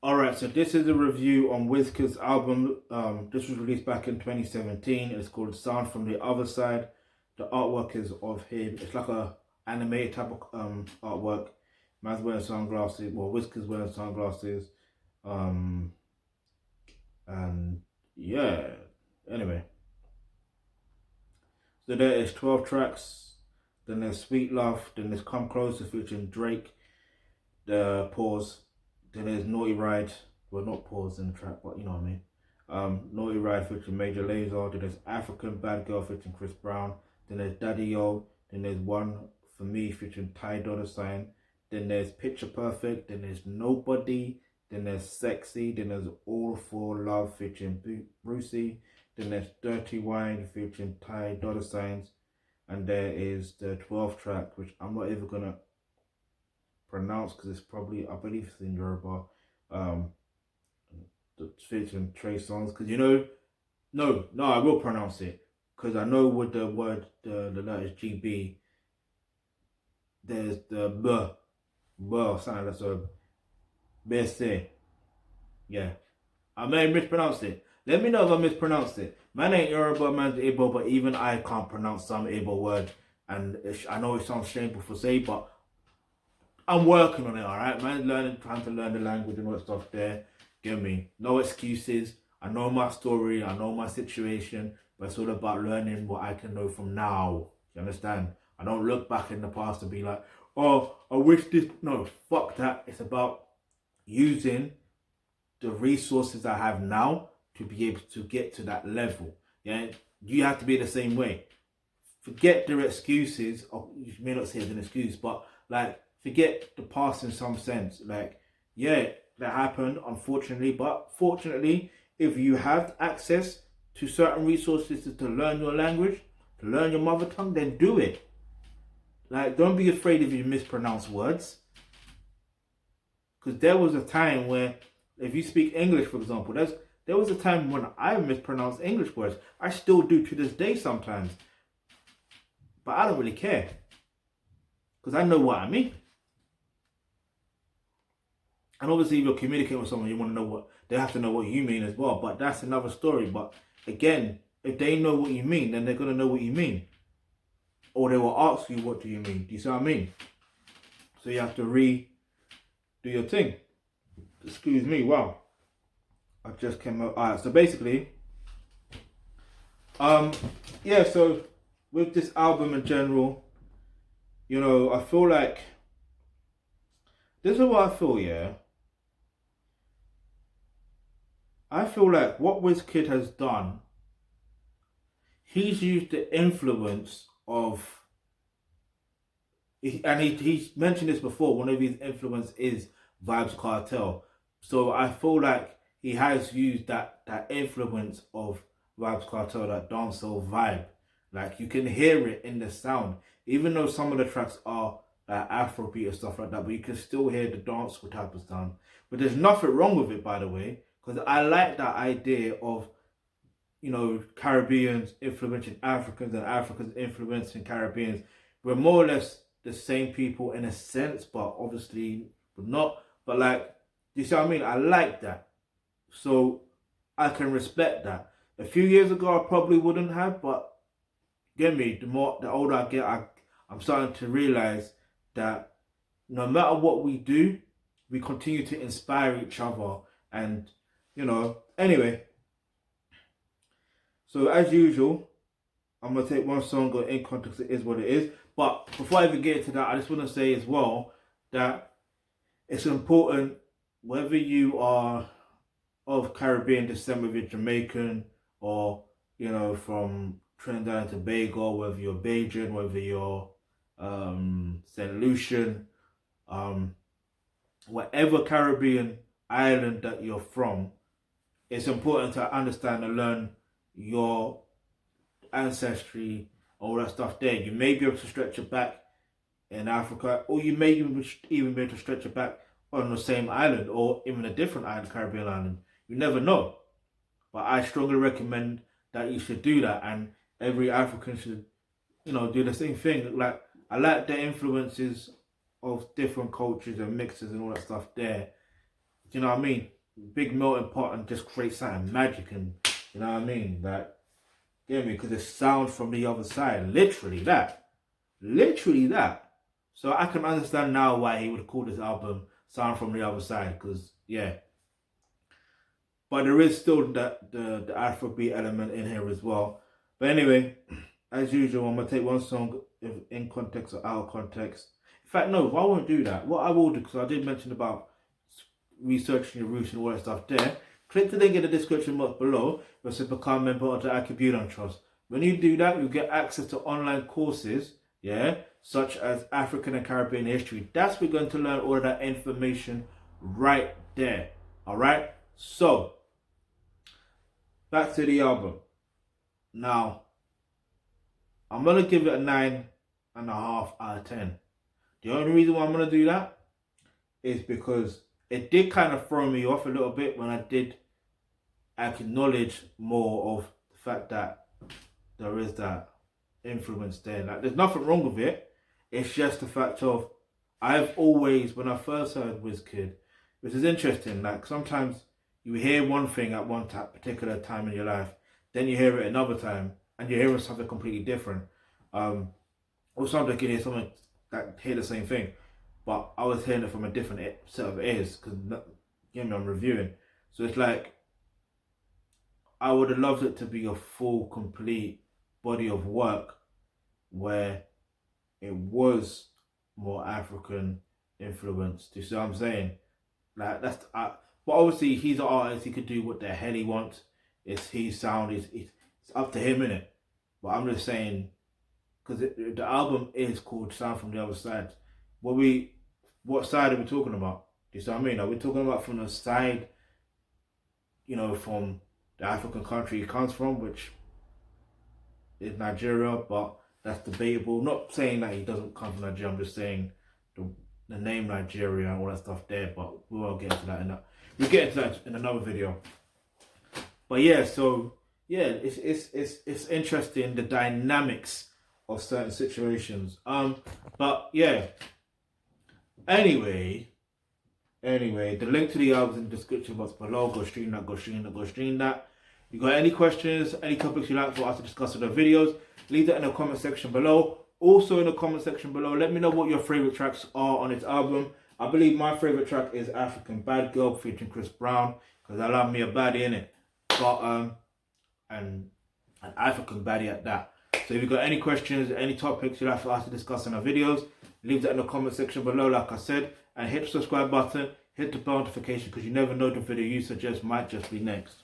Alright, so this is a review on Wizkid's album. This was released back in 2017. It's called Sound from the Other Side. The artwork is of him. It's like a animated type of artwork. Man's wearing sunglasses. Well, Wizkid's wearing sunglasses. Um, and yeah. Anyway, so there is 12 tracks. Then there's Sweet Love. Then there's Come Closer featuring Drake. The Pause. Then there's Naughty Ride. Well, not Pause in the track, but you know what I mean. Naughty Ride featuring Major Lazer. Then there's African Bad Girl featuring Chris Brown. Then there's Daddy Yo. Then there's One For Me featuring Ty Dolla $ign. Then there's Picture Perfect. Then there's Nobody. Then there's Sexy. Then there's All For Love featuring Brucey. Then there's Dirty Wine featuring Ty Dolla $ign. And there is the 12th track, which I'm not even gonna pronounce because it's probably, I believe it's in Yoruba. The featuring Trey Songz, because no, I will pronounce it because I know with the word the letters GB, there's the something that's a BC. Yeah, I may have mispronounced it. Let me know if I mispronounced it. Man ain't Yoruba, man's Igbo, but even I can't pronounce some Igbo word, and I know it sounds shameful for say, but I'm working on it, alright, man. Trying to learn the language and all that stuff there. Get me? No excuses. I know my story. I know my situation. But it's all about learning what I can know from now. You understand? I don't look back in the past and be like, oh, I wish this. No, fuck that. It's about using the resources I have now to be able to get to that level. Yeah? You have to be the same way. Forget the excuses. Or you may not say it as an excuse, but like, forget the past in some sense. Like, yeah, that happened, unfortunately. But fortunately, if you have access to certain resources to learn your language, to learn your mother tongue, then do it. Like, don't be afraid if you mispronounce words. Because there was a time where, if you speak English, for example, there was a time when I mispronounced English words. I still do to this day sometimes. But I don't really care. Because I know what I mean. And obviously, if you're communicating with someone, you want to know what they have to know what you mean as well. But that's another story. But again, if they know what you mean, then they're gonna know what you mean, or they will ask you, "What do you mean?" Do you see what I mean? So you have to do your thing. Excuse me. Wow, I just came out. Alright. So basically, yeah. So with this album in general, I feel like this is what I feel. Yeah. I feel like what Wizkid has done, he's used the influence of, and he's mentioned this before, one of his influence is Vybz Kartel. So I feel like he has used that influence of Vybz Kartel, that dancehall vibe. Like, you can hear it in the sound, even though some of the tracks are Afrobeat and stuff like that, but you can still hear the dancehall type of sound. But there's nothing wrong with it, by the way. Because I like that idea of, Caribbeans influencing Africans and Africans influencing Caribbeans. We're more or less the same people in a sense, but obviously we're not. But like, you see what I mean? I like that. So I can respect that. A few years ago, I probably wouldn't have, but get me, the older I get, I'm starting to realize that no matter what we do, we continue to inspire each other. And anyway, so as usual, I'm going to take one song, or in context, it is what it is. But before I even get into that, I just want to say as well that it's important, whether you are of Caribbean descent, whether you're Jamaican or, from Trinidad and Tobago, whether you're Bajan, whether you're St. Lucian, whatever Caribbean island that you're from, it's important to understand and learn your ancestry, all that stuff there. You may be able to stretch it back in Africa, or you may even be able to stretch it back on the same island, or even a different island, Caribbean island. You never know. But I strongly recommend that you should do that, and every African should, do the same thing. Like, I like the influences of different cultures and mixes and all that stuff there. you know what I mean? Big melting pot and just create something magic, and you know what I mean? Like, get me? Because it sounds from the other side. Literally that. Literally that. So I can understand now why he would call this album Sound from the Other Side, because yeah. But there is still the Afrobeat element in here as well. But anyway, as usual, I'm gonna take one song in context or out of context. In fact, no, I won't do that. What I will do, because I did mention about researching your roots and all that stuff there. Click the link in the description box below where to become a member of the Thealkebulantrust. When you do that, you get access to online courses, yeah, such as African and Caribbean history. That's where we're going to learn all of that information right there. All right. So back to the album. Now, I'm gonna give it a 9.5 out of 10. The only reason why I'm gonna do that is because it did kind of throw me off a little bit when I did acknowledge more of the fact that there is that influence there. Like, there's nothing wrong with it. It's just the fact of, I've always, when I first heard Wizkid, which is interesting, like sometimes you hear one thing at one particular time in your life, then you hear it another time, and you're hearing something completely different. Or sometimes you hear something that hear the same thing, but I was hearing it from a different set of ears, because you know, I'm reviewing. So it's like, I would have loved it to be a full, complete body of work where it was more African influenced. Do you see what I'm saying? Like, but obviously he's an artist. He could do what the hell he wants. It's his sound. It's up to him, innit? But I'm just saying, because the album is called Sound from the Other Side. What side are we talking about? Do you see what I mean? Are we talking about from the side, you know, from the African country he comes from, which is Nigeria, but that's debatable. Not saying that he doesn't come from Nigeria, I'm just saying the name Nigeria and all that stuff there, but we won't get into that we'll get into that in another video. But yeah, so yeah, it's interesting, the dynamics of certain situations. But yeah. Anyway, the link to the album is in the description box below. Go stream that. You got any questions, any topics you'd like for us to discuss in the videos, leave that in the comment section below. Also in the comment section below, let me know what your favourite tracks are on this album. I believe my favourite track is African Bad Girl featuring Chris Brown, because I love me a baddie in it. But and an African baddie at that. So if you've got any questions, any topics you'd like for us to discuss in our videos, leave that in the comment section below, like I said, and hit the subscribe button, hit the bell notification, because you never know the video you suggest might just be next.